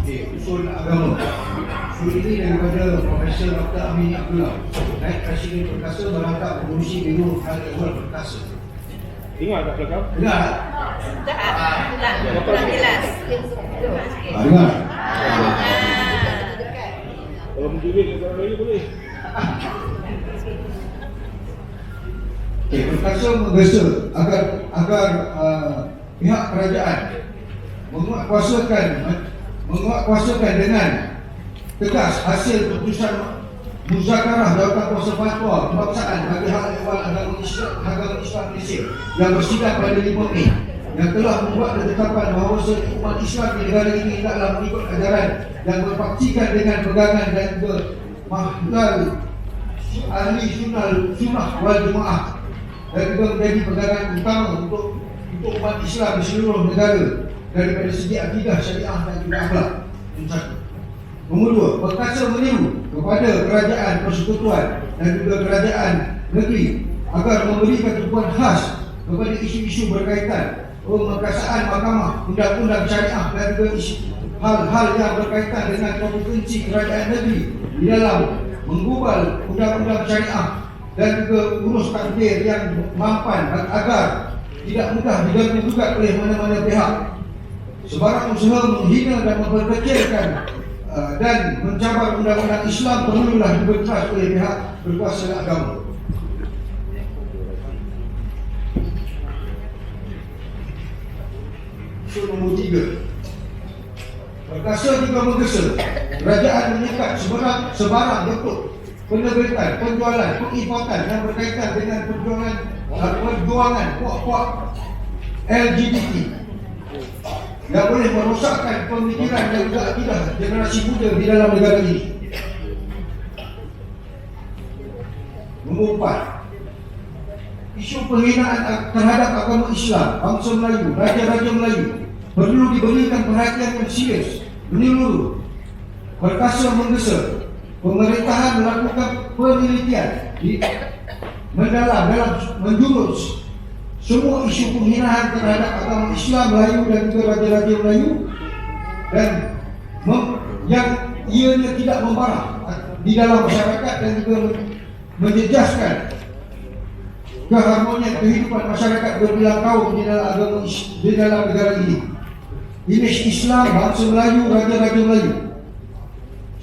Usul agama. Usul ini daripada Profesor Dr. Amin Abdullah, Naib Presiden Perkasa merangkap Pengurusi Biro Hal Ehwal Perkasa. Dengar tak belakang? Dengar tak? Kurang jelas. Dengar. Kalau menjurit negara lain boleh. Perkasa menggesa agar pihak kerajaan menguatkuasakan dengan tegas hasil keputusan muzakarah jawatan kuasa fatwa kebangsaan bagi hal ehwal agama Islam Malaysia yang bersidang pada 5 Mei yang telah membuat ketetapan bahawa umat Islam di negara ini hendaklah mengikut ajaran yang berpaksikan dengan pegangan dan mahal ahli sunnah wal jemaah dan juga menjadi pegangan utama untuk umat Islam di seluruh negara daripada segi akidah, syariah dan juga akhlak. Nombor 2, Perkasa menyeru kepada kerajaan persekutuan dan juga kerajaan negeri agar memberikan tumpuan khas kepada isu-isu berkaitan pemeriksaan mahkamah, undang-undang syariah dan juga hal-hal yang berkaitan dengan kompetensi kerajaan negeri di dalam menggubal undang-undang syariah dan juga urus takdir yang mampan agar tidak mudah diganggu-gugat oleh mana-mana pihak. Sebarang usaha menghina dan memperkecilkan dan mencabar undang-undang Islam perlulah diberkeras oleh pihak berkuasa agama. Nombor 3, Perkasa juga menggesa kerajaan menyekat sebarang bentuk penerbitan, penjualan, pengimportan yang berkaitan dengan perjuangan puak-puak LGBT yang boleh merosakkan pemikiran dan juga akidah generasi muda di dalam negara ini. Nombor 4, isu penghinaan terhadap agama Islam, bangsa Melayu, raja-raja Melayu perlu diberikan perhatian yang serius, menyeluruh. Perkasa menggesa pemerintahan melakukan penelitian mendalam dalam menjurus semua isu penghinaan terhadap agama Islam Melayu dan juga raja-raja Melayu dan yang ianya tidak membarah di dalam masyarakat dan juga menjejaskan keharmonian kehidupan masyarakat berbilang kaum di dalam agama di dalam negara ini. Imej Islam bangsa Melayu, raja-raja Melayu.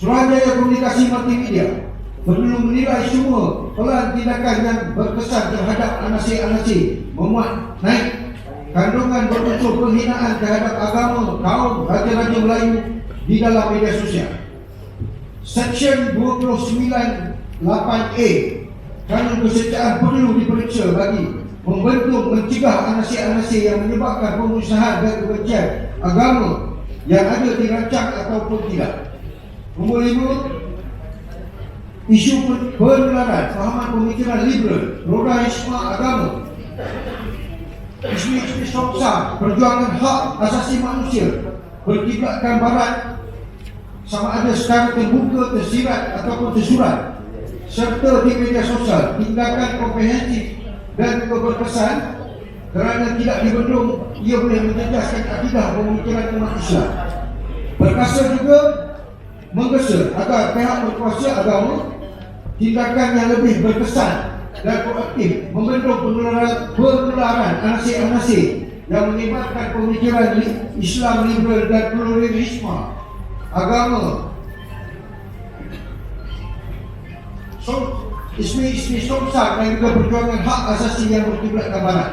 Suruhanjaya Komunikasi Multimedia perlu menilai semua pelan tindakan yang berkesan terhadap anasir-anasir memuat naik kandungan berunsur penghinaan terhadap agama kaum raja-raja Melayu di dalam media sosial. Seksyen 298A Kanun Kesejahteraan perlu diperiksa bagi membentuk mencegah anasir-anasir yang menyebabkan pemusnahan dan kebencian agama yang ada dirancang ataupun tidak. Nombor 5, isu penularan fahaman pemikiran liberal, pluralisme agama, isu-isu sosial, perjuangan hak asasi manusia berkiblatkan barat sama ada secara terbuka, tersirat ataupun tersurat, serta di media sosial, tindakan komprehensif dan juga berkesan kerana tidak dibendung ia boleh menjejaskan akidah pemikiran umat Islam. Perkasa juga menggesa agar pihak berkuasa agama tindakan yang lebih berkesan dan proaktif membendung penularan anasir-anasir yang menyebarkan pemikiran Islam liberal dan pluralisme agama, isu-isu sosial dan juga perjuangan hak asasi yang berkiblatkan barat.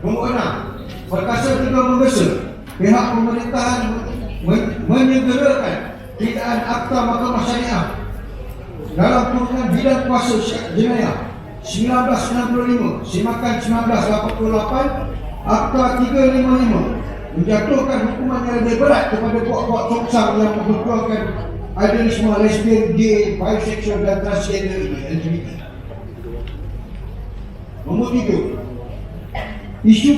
Nombor 6, perkasa juga menggesa pihak pemerintahan menyegerakan pidaan Akta Mahkamah Syariah dalam turunan bidang kuasa jenayah 1965 Semakan 1988 Akta 355 menjatuhkan hukuman yang lebih berat kepada puak-puak songsang yang memperjuangkan idealisme lesbian, gay, bisexual dan transgender ini LGBT. Nombor 3, isu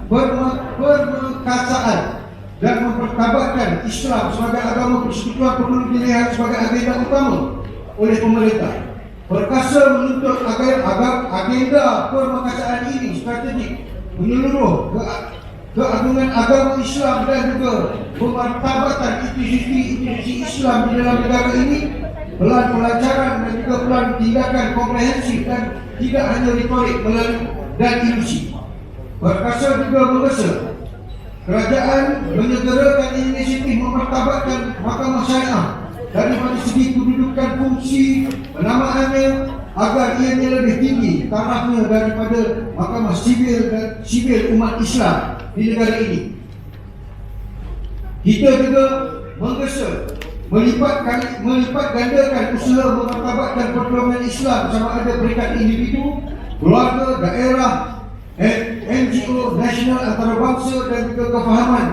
permekasaan dan mempertabatkan Islam sebagai agama persekutuan perlu dilihat sebagai agenda utama oleh pemerintah. Perkasa menuntut agar agenda permekasaan ini strategik menyeluruh keagungan agama Islam dan juga pemartabatan institusi Islam di dalam negara ini, pelan pelajaran dan juga pelan tindakan komprehensif dan tidak hanya retorik dan ilusi. Perkasa juga menggesa kerajaan menyegerakan inisiatif memartabatkan mahkamah syariah daripada segi kedudukan fungsi penamaannya agar ianya lebih tinggi tarafnya daripada mahkamah sivil umat Islam di negara ini. Kita juga menggesa melipat gandakan usaha memartabatkan pertolongan Islam sama ada peringkat individu, keluarga, daerah, NGO, nasional, antarabangsa dan juga kefahaman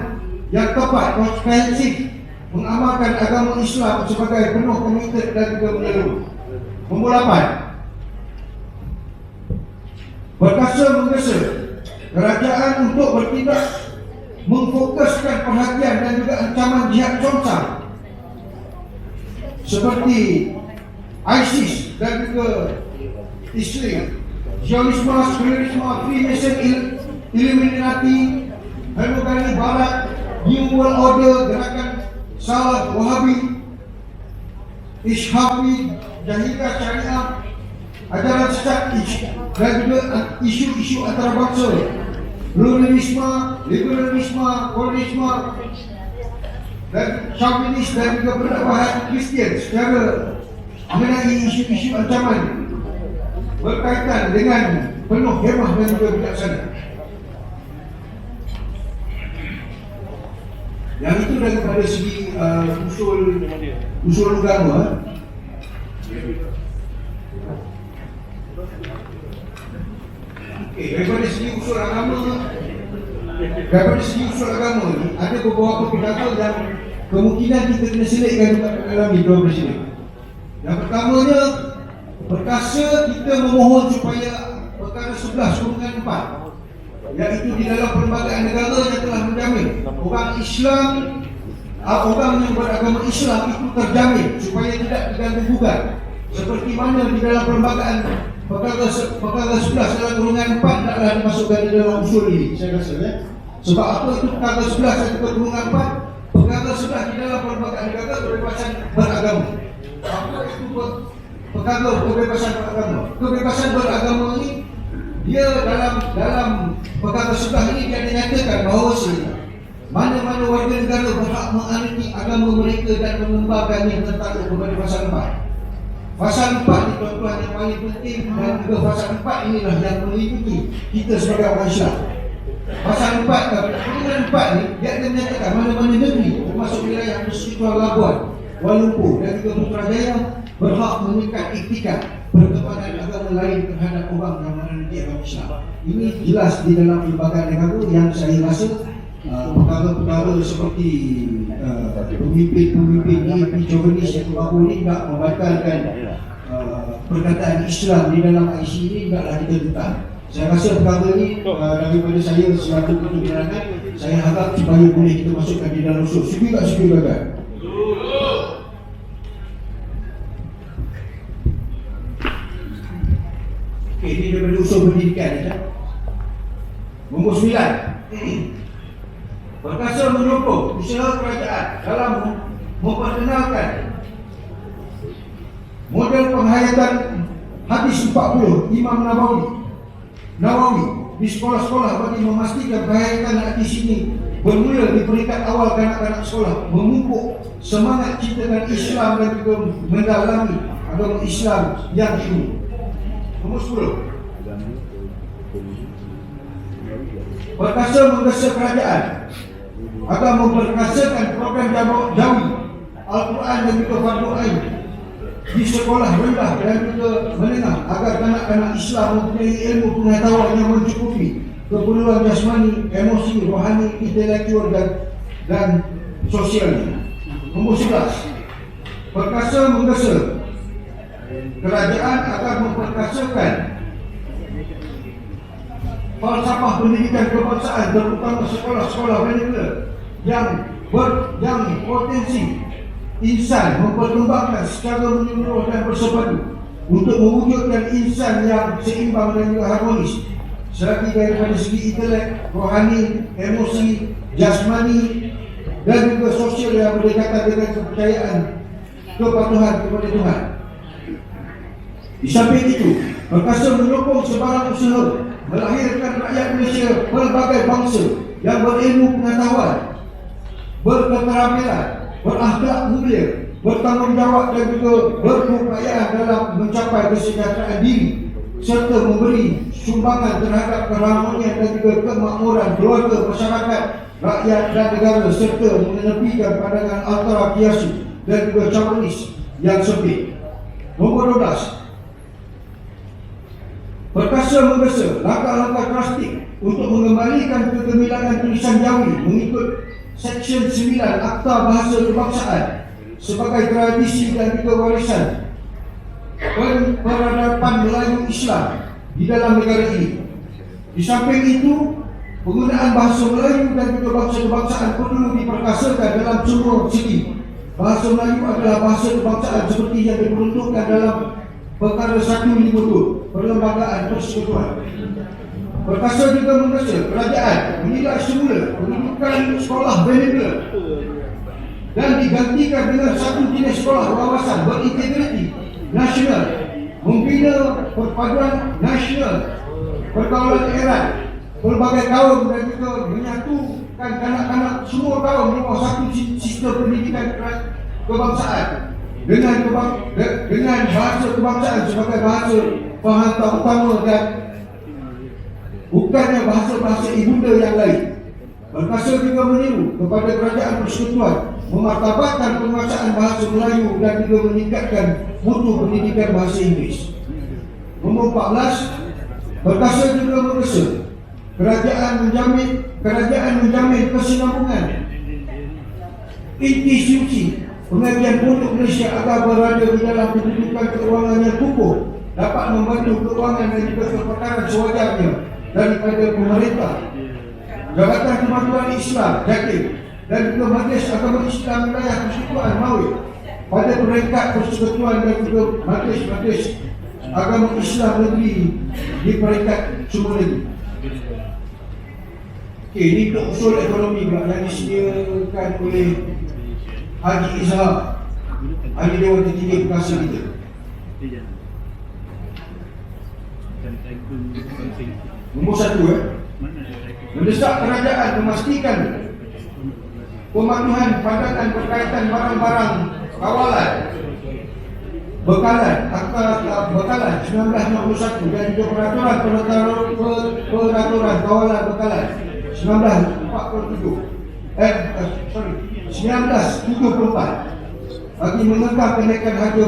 yang tepat, komprehensif mengamalkan agama Islam sebagai penuh komited dan juga menyeluruh. Nombor 8, berkasa menggesa kerajaan untuk bertindak memfokuskan perhatian dan juga ancaman jihad contoh seperti ISIS dan juga Islam, Zionisme, Sekularisme, Freemason, Illuminati, Hegemoni Barat, New World Order, gerakan Salaf, Wahabi, Ishafi, Jahiliyah Syariah, ajaran sesat dan juga isu-isu antarabangsa, pluralisme, liberalisme, komunisme dan Chauvinis dan juga pendakwahan Kristian secara mengenai isu-isu ancaman berkaitan dengan penuh hemah dan juga bijaksana. Yang itu daripada segi usul agama. Daripada segi usul agama ni ada beberapa perkara yang kemungkinan kita kena selitkan dalam Tuan Presiden. Yang pertamanya, perkasa kita memohon supaya perkara 11/4 iaitu di dalam perlembagaan negara yang telah menjamin orang Islam, orang yang beragama Islam itu terjamin supaya tidak diganggu-gugat seperti mana di dalam perlembagaan perkara 11 dalam golongan 4 taklah dimasukkan di dalam usul ini, saya rasa ya. Sebab apa itu perkara 11 dan juga golongan 4? Perkara 11 di dalam perlembagaan negara kebebasan beragama. Apa itu perkara kebebasan beragama? Kebebasan beragama ini dia dalam perkara 11 ini dia dinyatakan bahawa mana-mana warga negara berhak menganuti agama mereka dan mengembangkannya tertakluk kepada pasal 4. Pasal 4 ni tuan-tuan yang paling penting dan juga pasal 4 inilah yang meliputi kita sebagai orang Islam. Pasal 4 dengan 4 ni dia akan menyatakan mana-mana negeri termasuk wilayah Persekutuan Labuan, Kuala Lumpur dan juga Putrajaya berhak mengikat iktikad perkembangan agama lain terhadap orang yang menganuti agama Islam. Ini jelas di dalam perlembagaan negara yang saya rasa perkara-perkara seperti pemimpin DAP Chauvinis yang baru ini tak membatalkan perkataan Islam di dalam IC ini taklah kita tentang. Saya rasa perkara ini daripada saya selaku ketua bilangan, saya harap supaya boleh kita masukkan di dalam usul. Setuju tak setuju tuan-tuan? Okey, ini daripada usul pendidikan ya. Nombor 9. Perkasa menyokong usaha kerajaan dalam memperkenalkan model penghayatan hadis 40 Imam Nawawi di sekolah-sekolah bagi memastikan penghayatan hadis ini bermula di peringkat awal kanak-kanak sekolah, memupuk semangat cinta dan Islam dan juga mendalami agama Islam yang hidup. Nombor 10. Perkasa menggesa kerajaan akan memperkasakan program jawi Al-Quran dan juga Fardu Ain di sekolah rendah dan juga menengah agar kanak-kanak Islam mempunyai ilmu pengetahuan yang mencukupi keperluan jasmani, emosi, rohani, intelektual dan sosialnya. Nombor 11. Perkasa menggesa kerajaan akan memperkasakan falsafah pendidikan kebangsaan terutama sekolah-sekolah rendah yang potensi insan memperkembangkan secara menyeluruh dan bersepadu untuk mewujudkan insan yang seimbang dan juga harmonis selagi daripada segi intelek, rohani, emosi, jasmani dan juga sosial yang berdekatan dengan kepercayaan, kepatuhan kepada Tuhan. Di samping itu, Perkasa menyokong sebarang usaha melahirkan rakyat Malaysia pelbagai bangsa yang berilmu pengetahuan, berketerampilan, berakhlak mulia, bertanggungjawab dan juga berkeupayaan dalam mencapai kesejahteraan diri serta memberi sumbangan terhadap keharmonian dan juga kemakmuran keluarga, masyarakat, rakyat dan negara serta mengenepikan pandangan antara biasa dan juga chauvinis yang sempit. Nombor 12, Perkasa menggesa langkah-langkah drastik untuk mengembalikan kegemilangan tulisan Jawi mengikut Seksyen 9 Akta Bahasa Kebangsaan sebagai tradisi dan juga warisan peradaban Melayu Islam di dalam negara ini. Di samping itu, penggunaan bahasa Melayu dan juga bahasa kebangsaan perlu diperkasakan dalam semua segi. Bahasa Melayu adalah bahasa kebangsaan seperti yang diperuntukkan dalam Perkara 152 Perlembagaan Persekutuan. Perkasa juga menggesa kerajaan menilai semula pendudukan sekolah berniaga dan digantikan dengan satu jenis sekolah wawasan berintegriti nasional, membina perpaduan nasional, pergaulan erat, pelbagai kaum dan juga menyatukan kanak-kanak semua kaum di bawah satu sistem pendidikan kebangsaan dengan bahasa kebangsaan sebagai bahasa penghantar utama dan bukannya bahasa-bahasa ibunda yang lain. Perkasa juga menyeru kepada kerajaan persekutuan memartabatkan penguasaan bahasa Melayu dan juga meningkatkan mutu pendidikan bahasa Inggeris. Nombor 14, Perkasa juga menggesa kerajaan menjamin kesinambungan institusi pengajian pondok Malaysia agar berada di dalam kedudukan keuangan yang kukuh, dapat membantu keuangan dan juga kepakaran sewajarnya daripada pemerintah, Jabatan Kemajuan Islam JAKIM dan juga Majlis Agama Islam Wilayah Persekutuan MAWID pada peringkat persekutuan dan juga Majlis Agama Islam Negeri di peringkat semua negeri. Okey, ini untuk usul ekonomi yang disediakan oleh Haji Izhar, Ahli Dewan Tertinggi Perkasa kita. Nombor 1, mendesak kerajaan memastikan pematuhan pandangan berkaitan barang-barang kawalan bekalan Akta Bekalan 1961 dan juga peraturan kawalan bekalan 1974 bagi mengekang kenaikan harga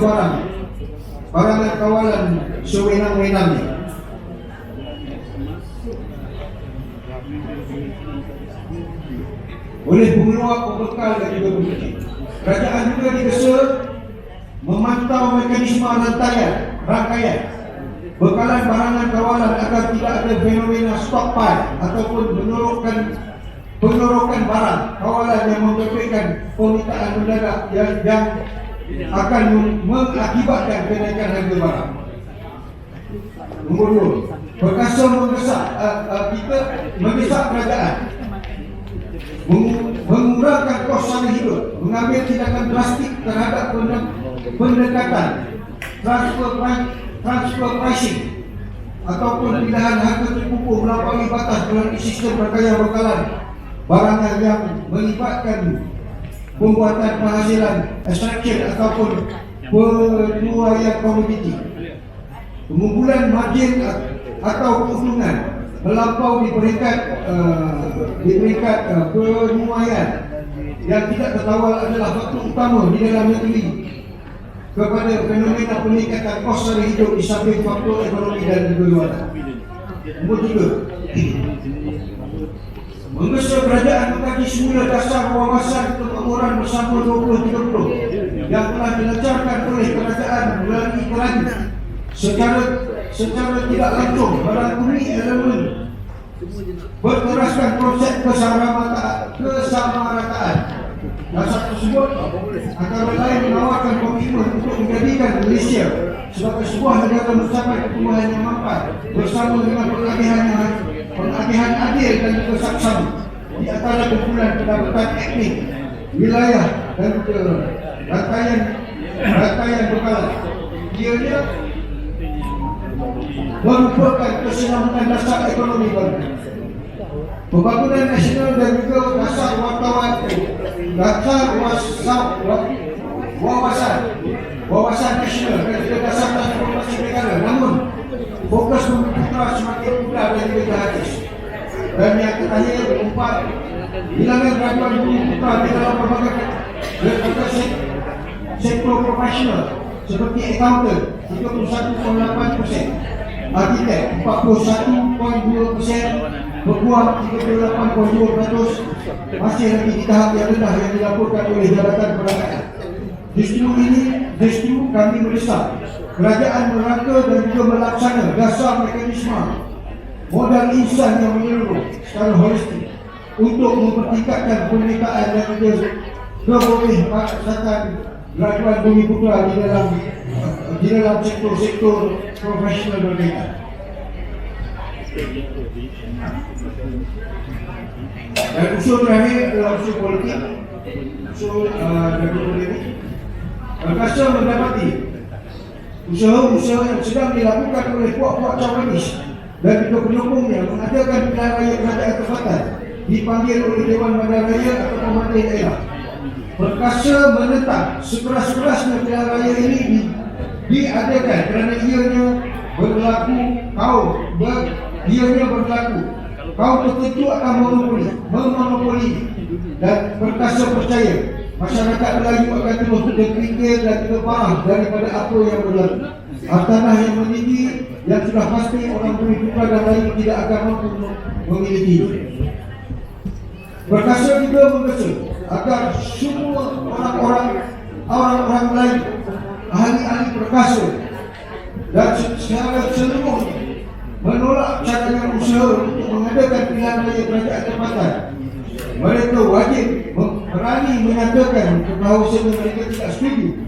barangan kawalan sewenang-wenangnya. Oleh pengeluar pembekal dan juga pembeli, kerajaan juga digesa memantau mekanisme rangkaian bekalan barangan kawalan agar tidak ada fenomena stockpile ataupun pengerokan barang kawalan yang menyebabkan permintaan mendadak yang akan mengakibatkan kenaikan harga barang. Nombor 2, Perkasa mendesak kerajaan mengurangkan kos sara hidup, mengambil tindakan drastik terhadap pendekatan transfer pricing ataupun pilihan harga terkumpul melampaui batas melalui sistem rangkaian bekalan barangan yang melibatkan pembuatan penghasilan extraction ataupun penuaian komoditi, pengumpulan margin atau keuntungan melampau di peringkat penuaian yang tidak terkawal adalah faktor utama di dalam negeri kepada fenomena peningkatan kos sara hidup di samping faktor ekonomi dan keluaran. Nombor 3, menggesa kerajaan mengkaji semula dasar wawasan kemakmuran bersama 2030 yang telah dilancarkan oleh kerajaan melalui kerana secara tidak langsung merangkumi elemen berteraskan konsep kesamarataan Dasar tersebut antara lain menawarkan komitmen untuk menjadikan Malaysia sebagai sebuah negara mencapai pertumbuhan yang mampat bersama dengan pengagihan adil dan juga saksama di antara kumpulan pendapatan etnik, wilayah dan rantaian berkala. Ianya merupakan kesinambungan dasar ekonomi baru, pembangunan nasional dan juga dasar wawasan nasional dan juga dasar transformasi negara. Namun fokus mempunyai semakin mudah dan juga gratis. Dan yang terakhir keempat, hilangan bantuan bumi putra di dalam berbagai sektor profesional seperti accountant 31.8%, arkitek 41.2%, peguam 38.2%, masih lagi di tahap yang rendah yang dilaporkan oleh Jabatan Perangkat. Justru kami mendesak kerajaan merangka dan juga melaksana dasar mekanisme modal insan yang menyeluruh secara holistik untuk mempertingkatkan pemerintahan dan juga keboleh paksakan bantuan bumi putra di dalam sektor-sektor profesional berbeza. Dan usul terakhir adalah usul politik, usul dari politik. Perkasa mendapati usaha-usaha yang sedang dilakukan oleh puak-puak Cawanis dan juga pendukungnya mengadakan pilihan raya kerajaan tempatan dipanggil oleh Dewan Bandar Raya atau pemerintah daerah. Perkasa menentang sekeras-kerasnya pilihan raya ini diadakan kerana ianya berlaku kaum tertentu akan memonopoli dan perkasa percaya masyarakat Melayu akan terus terpinggir dan terparah daripada apa yang berlaku. Hartanah yang meninggi yang sudah pasti orang bumi putra dan Melayu tidak akan mampu memiliki. Perkasa juga menggesa agar semua orang-orang Melayu, ahli-ahli perkasa dan secara seluruhnya menolak cadangan usaha untuk mengadakan pilihan raya kerajaan tempatan. Mereka wajib berani menyatakan bahawa mereka tidak setuju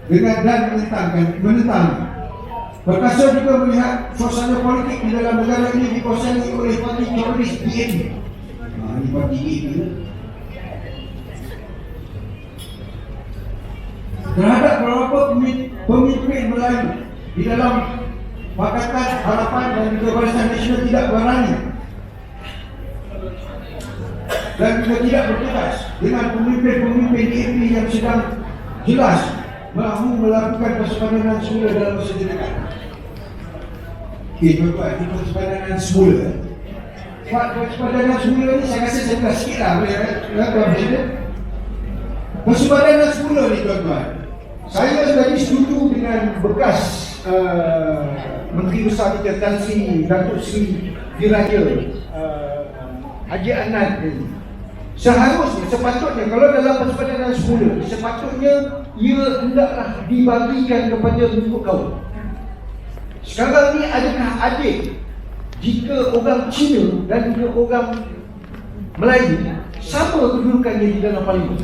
dengan dan menentang. Perkasa juga melihat suasana politik di dalam negara ini dikuasai oleh parti teroris BNP. Ini parti BNP. Terhadap beberapa pemimpin Melayu di dalam Pakatan Harapan dan juga Barisan Nasional tidak berani dan juga tidak bertugas dengan pemimpin-pemimpin DAP yang sedang jelas mahu melakukan persepadanan semula dalam masa dekat. Okey, tuan-tuan, ini persepadanan semula. Persepadanan semula ni saya rasa saya belah sikit lah, boleh tuan Presiden? Persepadanan semula ni tuan-tuan, saya tadi setuju dengan bekas Menteri Besar kita Tan Sri Datuk Sri Diraja Haji Anan ni. Seharusnya, sepatutnya kalau dalam persepadanan semula, sepatutnya ia hendaklah dibagikan kepada mengikut kaum. Sekarang ni adakah adil jika orang Cina dan juga orang Melayu sama kedudukannya di dalam parlimen,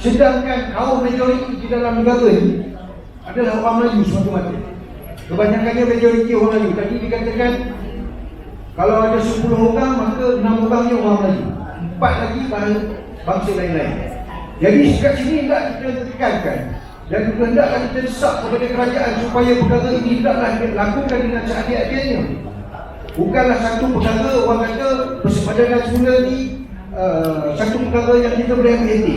sedangkan kaum majoriti di dalam negara ini adalah orang Melayu semata-mata. Kebanyakannya majoriti orang Melayu. Tadi dikatakan kalau ada 10 orang maka 6 orangnya orang Melayu, 4 lagi bangsa lain-lain. Jadi kat sini hendak kita tekankan dan juga hendaklah kita desak kepada kerajaan supaya perkara ini hendaklah dilakukan dengan seadil-adilnya. Bukanlah satu perkara orang kata persepadanan semula ni satu perkara yang kita boleh ambil hati.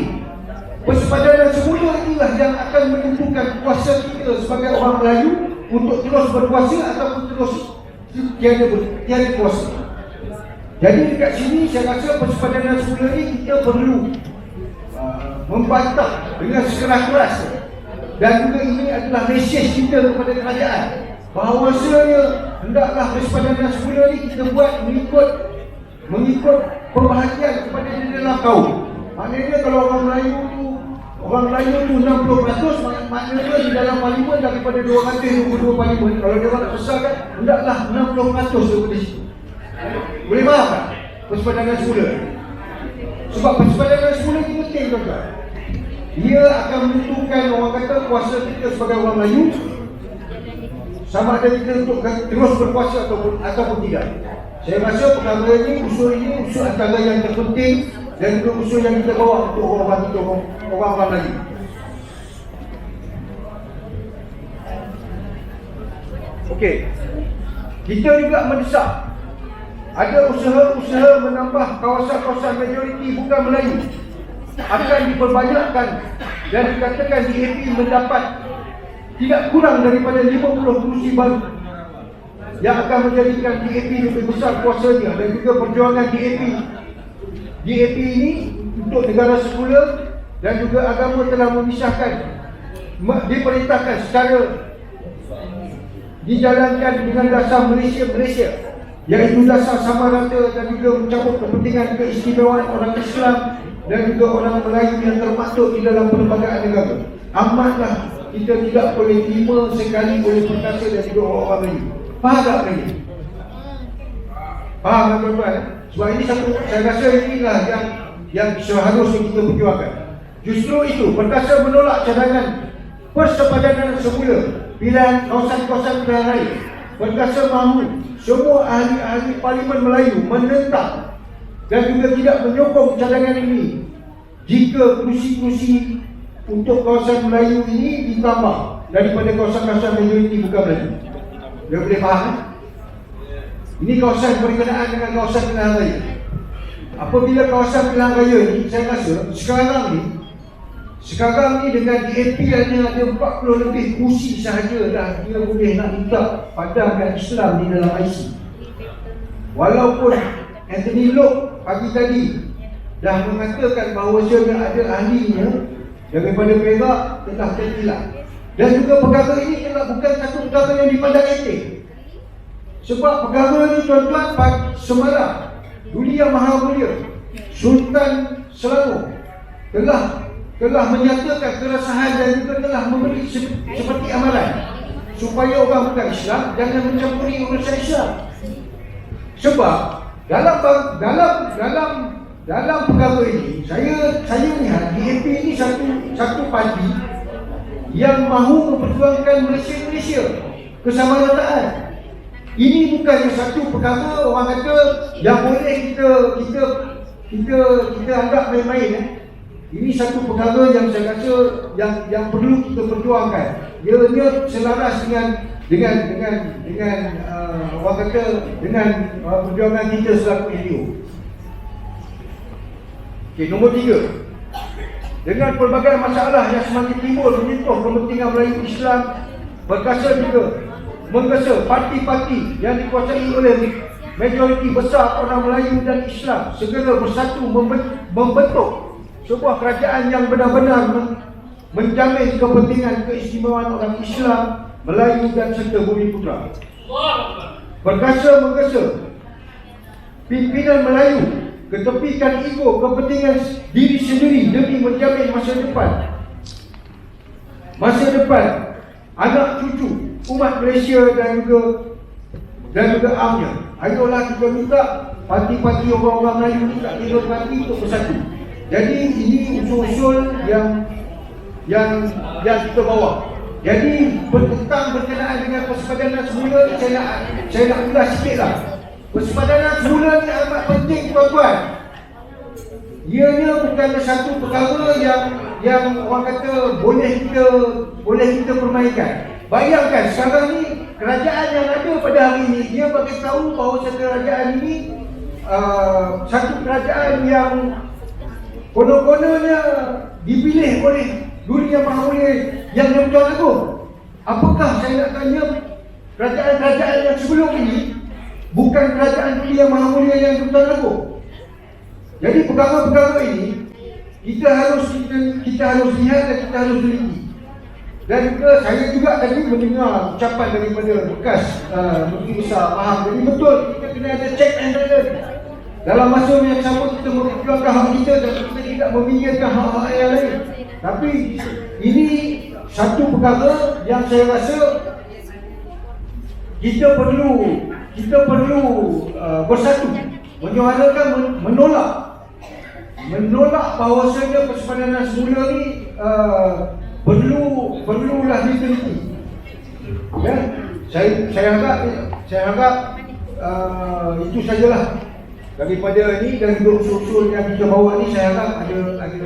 Persepadanan semula inilah yang akan menentukan kuasa kita sebagai orang Melayu untuk terus berkuasa ataupun terus tiada kuasa. Jadi dekat sini saya rasa persepadanan semula ni kita perlu membantah dengan sekeras-keras, dan juga ini adalah mesej kita kepada kerajaan bahawasanya hendaklah persepadanan semula ni kita buat mengikut pembahagian kepada di dalam kaum. Maknanya kalau orang Melayu tu 60%, maknanya di dalam parlimen daripada 222 parlimen, kalau dia nak besarkan hendaklah 60% daripada situ. Boleh faham tak persepadanan semula? Sebab persepadanan semula itu penting, tuan-tuan. Ia akan menentukan orang kata kuasa kita sebagai orang Melayu, sama ada kita untuk terus berkuasa ataupun tidak. Saya rasa perkara ini usul antara yang terpenting dan juga usul yang kita bawa untuk orang-orang Melayu. Okey. Kita juga mendesak ada usaha-usaha menambah kawasan-kawasan majoriti bukan Melayu akan diperbanyakkan dan dikatakan DAP mendapat tidak kurang daripada 50 kerusi baru yang akan menjadikan DAP lebih besar kuasanya dan juga perjuangan DAP ini untuk negara sekular dan juga agama telah memisahkan, diperintahkan secara dijalankan dengan dasar Malaysia, iaitu dasar sama rata dan juga mencabut kepentingan keistimewaan orang Islam dan juga orang Melayu yang termasuk di dalam perlembagaan negara. Amatlah kita tidak boleh terima sekali oleh perkasa dan juga orang Melayu. Faham tak ini? Faham tak tuan-tuan? Sebab ini satu, saya rasa inilah yang seharusnya kita perjuangkan. Justru itu, perkasa menolak cadangan persepadanan semula pilihan kawasan-kawasan pilihan raya. Perkasa mahu semua ahli-ahli Parlimen Melayu menentang dan juga tidak menyokong cadangan ini jika kerusi-kerusi untuk kawasan Melayu ini ditambah daripada kawasan-kawasan majoriti bukan Melayu. Dia boleh faham? Ini kawasan berkenaan dengan kawasan pilihan raya. Apabila kawasan pilihan raya ini, saya rasa sekarang ni dengan DAP hanya ada 40 lebih kursi sahaja dah dia boleh nak minta padamkan Islam di dalam IC. Walaupun Anthony Loke pagi tadi dah mengatakan bahawa ada ahlinya daripada Perak telah terhilang. Dan juga perkara ini telah bukan satu perkara yang dipandang enteng. Sebab perkara ini tuan-tuan semalam Duli Yang Maha Mulia Sultan Selangor telah menyatakan keresahan dan juga telah memberi seperti amalan supaya orang bukan Islam jangan mencampuri urusan Islam. Sebab dalam perkara ini saya lihat DAP ini satu parti yang mahu memperjuangkan Malaysia kesamarataan. Ini bukannya satu perkara orang kata yang boleh kita anggap main-main. Ini satu perkara yang saya rasa yang perlu kita perjuangkan. Ia selaras dengan orang kata dengan perjuangan kita selaku NGO. Okey, nombor 3. Dengan pelbagai masalah yang semakin timbul menyentuh kepentingan Melayu Islam, perkasa juga menggesa parti-parti yang dikuasai oleh majoriti besar orang Melayu dan Islam segera bersatu membentuk sebuah kerajaan yang benar-benar menjamin kepentingan keistimewaan orang Islam, Melayu dan serta Bumiputera. Perkasa menggesa pimpinan Melayu ketepikan ego kepentingan diri sendiri demi menjamin masa depan anak cucu umat Malaysia dan juga amnya. Ayolah kita minta parti-parti orang-orang Melayu ni tak kira parti untuk bersatu. Jadi ini usul-usul yang kita bawa. Jadi berkenaan dengan persepadanan semula, saya nak ulas sikitlah. Persepadanan semula ni amat penting tuan-tuan. Ianya bukanlah satu perkara yang orang kata boleh kita permainkan. Bayangkan sekarang ni kerajaan yang ada pada hari ini dia bagi tahu bahawa kerajaan ini satu kerajaan yang konon-kononnya dipilih oleh Duli Yang Maha Mulia yang Tuan Agung. Apakah saya nak tanya kerajaan-kerajaan yang sebelum ini bukan kerajaan Duli Yang Maha Mulia yang Tuan Agung. Jadi perkara-perkara ini kita harus lihat dan kita harus teliti. Dan juga saya juga tadi mendengar ucapan daripada bekas Menteri Besar Faham. Jadi betul kita kena ada check and balance. Dalam masa yang sama kita memperjuangkan hak kita dan kita tidak meminggirkan hak-hak yang lain. Tapi ini satu perkara yang saya rasa kita perlu bersatu, menyuarakan, menolak menolak bahawasanya persepadanan semula ni perlulah diteliti. Ya, saya anggap itu sajalah daripada ni, dan juga usul-usul yang kita bawa ni saya anggap ada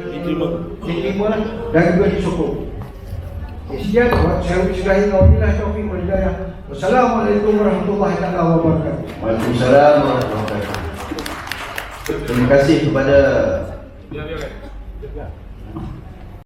diterima lah, dan juga disokong. Sekian saya ucapkan wabillahi taufiq wal hidayah. Wassalamualaikum warahmatullahi wabarakatuh. Waalaikumsalam warahmatullahi wabarakatuh. Terima kasih kepada Biar.